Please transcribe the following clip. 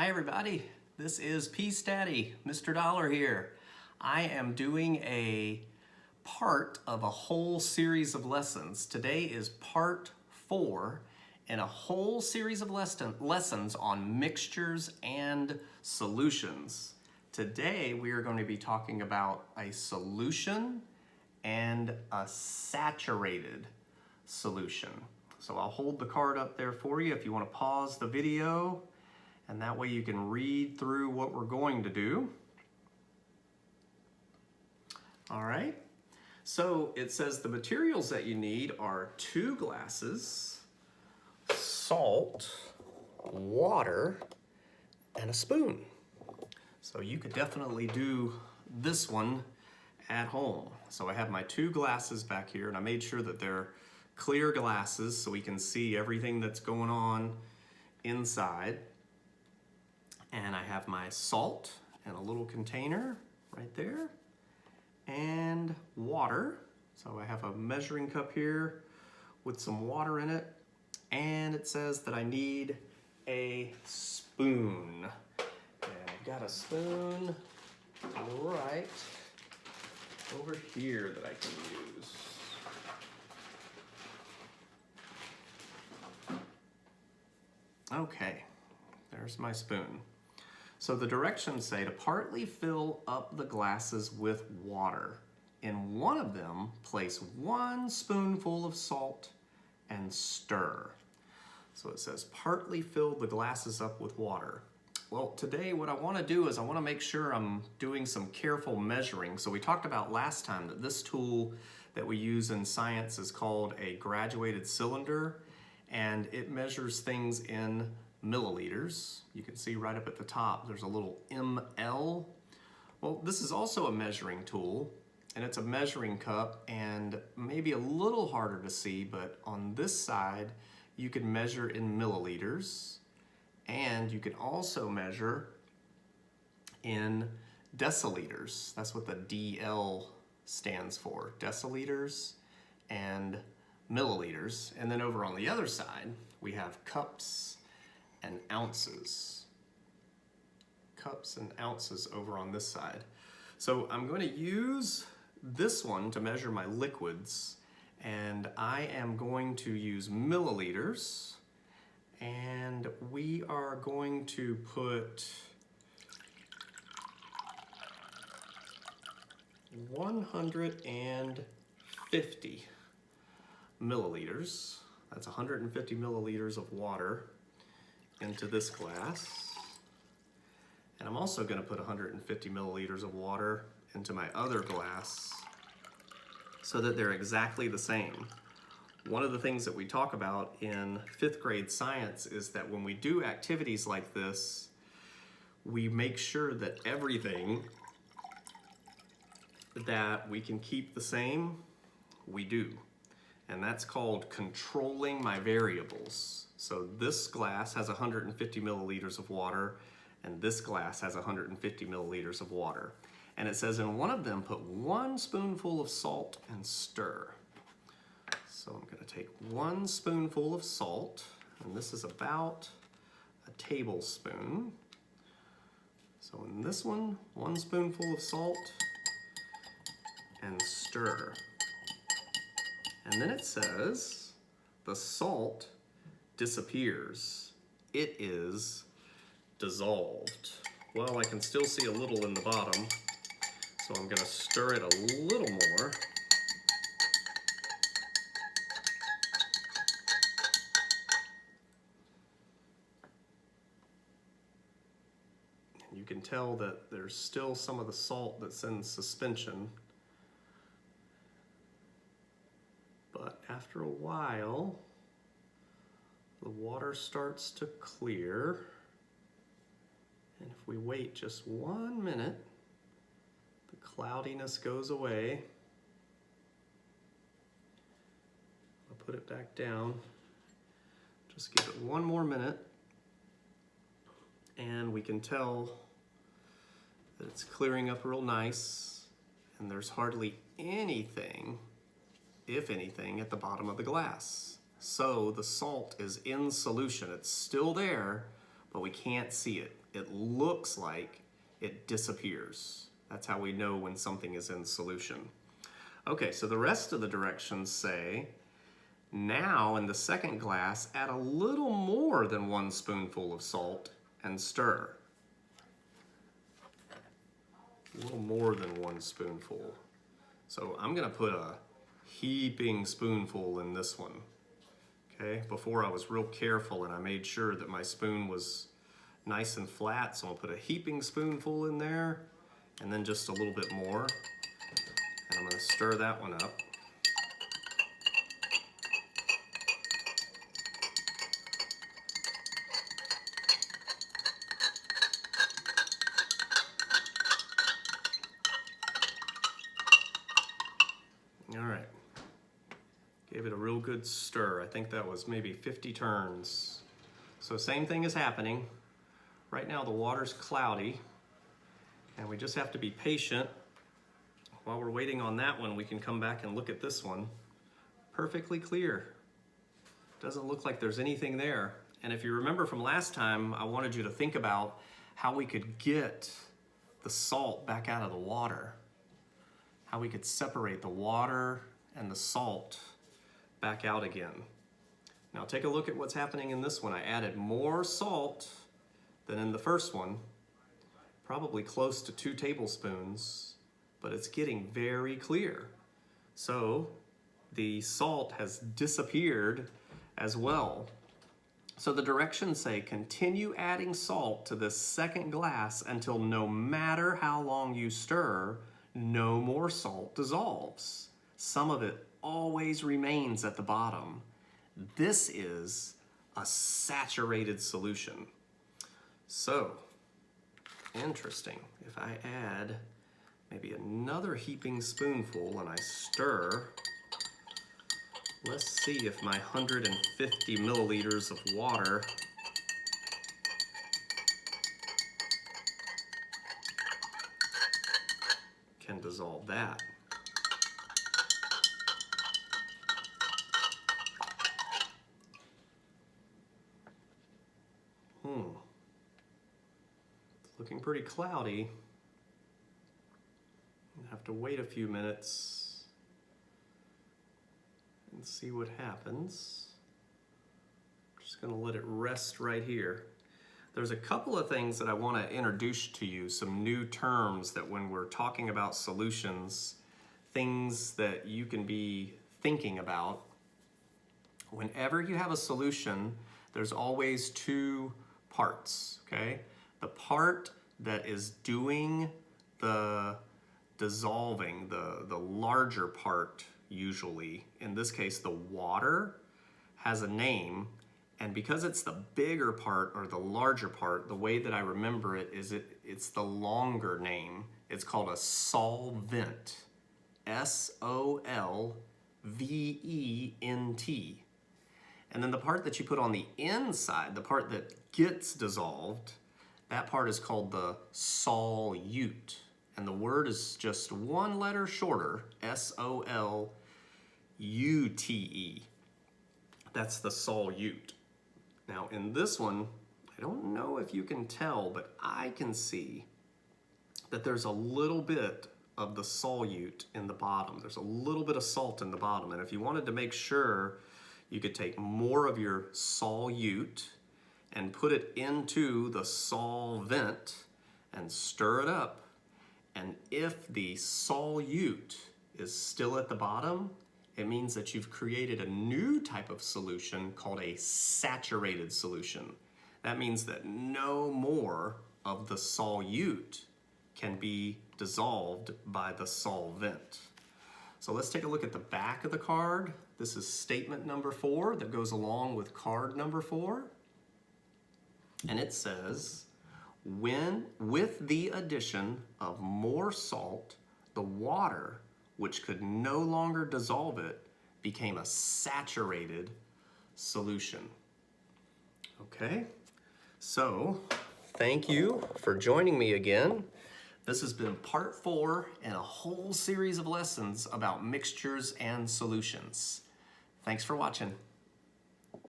Hi everybody, this is Peace Daddy, Mr. Dollar here. I am doing a part of a whole series of lessons. Today is part 4 in a whole series of lessons on mixtures and solutions. Today we are going to be talking about a solution and a saturated solution. So I'll hold the card up there for you if you want to pause the video, and that way you can read through what we're going to do. All right, so it says the materials that you need are 2 glasses, salt, water, and a spoon. So you could definitely do this one at home. So I have my 2 glasses back here, and I made sure that they're clear glasses so we can see everything that's going on inside. And I have my salt in a little container right there, and water. So I have a measuring cup here with some water in it, and it says that I need a spoon. And I've got a spoon right over here that I can use. Okay, there's my spoon. So the directions say to partly fill up the glasses with water. In one of them, place 1 spoonful of salt and stir. So it says partly fill the glasses up with water. Well, today what I want to do is I want to make sure I'm doing some careful measuring. So we talked about last time that this tool that we use in science is called a graduated cylinder, and it measures things in milliliters. You can see right up at the top there's a little ml. Well, this is also a measuring tool, and it's a measuring cup, and maybe a little harder to see, but on this side you can measure in milliliters, and you can also measure in deciliters. That's what the DL stands for, deciliters and milliliters. And then over on the other side we have cups and ounces. Cups and ounces over on this side. So I'm going to use this one to measure my liquids, and I am going to use milliliters, and we are going to put 150 milliliters. That's 150 milliliters of water into this glass. And I'm also going to put 150 milliliters of water into my other glass so that they're exactly the same. One of the things that we talk about in 5th grade science is that when we do activities like this, we make sure that everything that we can keep the same, we do. And that's called controlling my variables. So this glass has 150 milliliters of water, and this glass has 150 milliliters of water. And it says in one of them, put 1 spoonful of salt and stir. So I'm going to take 1 spoonful of salt, and this is about a tablespoon. So in this one, 1 spoonful of salt and stir. And then it says the salt disappears. It is dissolved. Well, I can still see a little in the bottom, so I'm going to stir it a little more. And you can tell that there's still some of the salt that's in suspension. But after a while, the water starts to clear. And if we wait just 1 minute, the cloudiness goes away. I'll put it back down. Just give it 1 more minute. And we can tell that it's clearing up real nice. And there's hardly anything, if anything, at the bottom of the glass. So the salt is in solution. It's still there, but we can't see it. It looks like it disappears. That's how we know when something is in solution. Okay, so the rest of the directions say, now in the second glass, add a little more than 1 spoonful of salt and stir. A little more than 1 spoonful. So I'm gonna put a heaping spoonful in this one. Okay, before I was real careful and I made sure that my spoon was nice and flat, so I'll put a heaping spoonful in there and then just a little bit more. And I'm gonna stir that one up. All right, gave it a real good stir. I think that was maybe 50 turns. So same thing is happening. Right now the water's cloudy and we just have to be patient. While we're waiting on that one, we can come back and look at this one. Perfectly clear. Doesn't look like there's anything there. And if you remember from last time, I wanted you to think about how we could get the salt back out of the water. How we could separate the water and the salt back out again. Now take a look at what's happening in this one. I added more salt than in the first one, probably close to 2 tablespoons, but it's getting very clear. So the salt has disappeared as well. So the directions say continue adding salt to this second glass until no matter how long you stir, no more salt dissolves. Some of it always remains at the bottom. This is a saturated solution. So, interesting. If I add maybe another heaping spoonful and I stir, let's see if my 150 milliliters of water can dissolve that. It's looking pretty cloudy. I'll have to wait a few minutes and see what happens. Just gonna let it rest right here. There's a couple of things that I want to introduce to you, some new terms that when we're talking about solutions, things that you can be thinking about. Whenever you have a solution, there's always 2 parts, okay? The part that is doing the dissolving, the larger part usually, in this case the water, has a name, and because it's the bigger part or the larger part, the way that I remember it is it's the longer name. It's called a solvent. S-O-L-V-E-N-T. And then the part that you put on the inside, the part that gets dissolved, that part is called the solute. And the word is just 1 letter shorter, S-O-L-U-T-E. That's the solute. Now in this one, I don't know if you can tell, but I can see that there's a little bit of the solute in the bottom. There's a little bit of salt in the bottom. And if you wanted to make sure, you could take more of your solute and put it into the solvent and stir it up. And if the solute is still at the bottom, it means that you've created a new type of solution called a saturated solution. That means that no more of the solute can be dissolved by the solvent. So let's take a look at the back of the card. This is statement number 4 that goes along with card number 4. And it says, with the addition of more salt, the water, which could no longer dissolve it, became a saturated solution. Okay, so thank you for joining me again. This has been part 4 in a whole series of lessons about mixtures and solutions. Thanks for watching.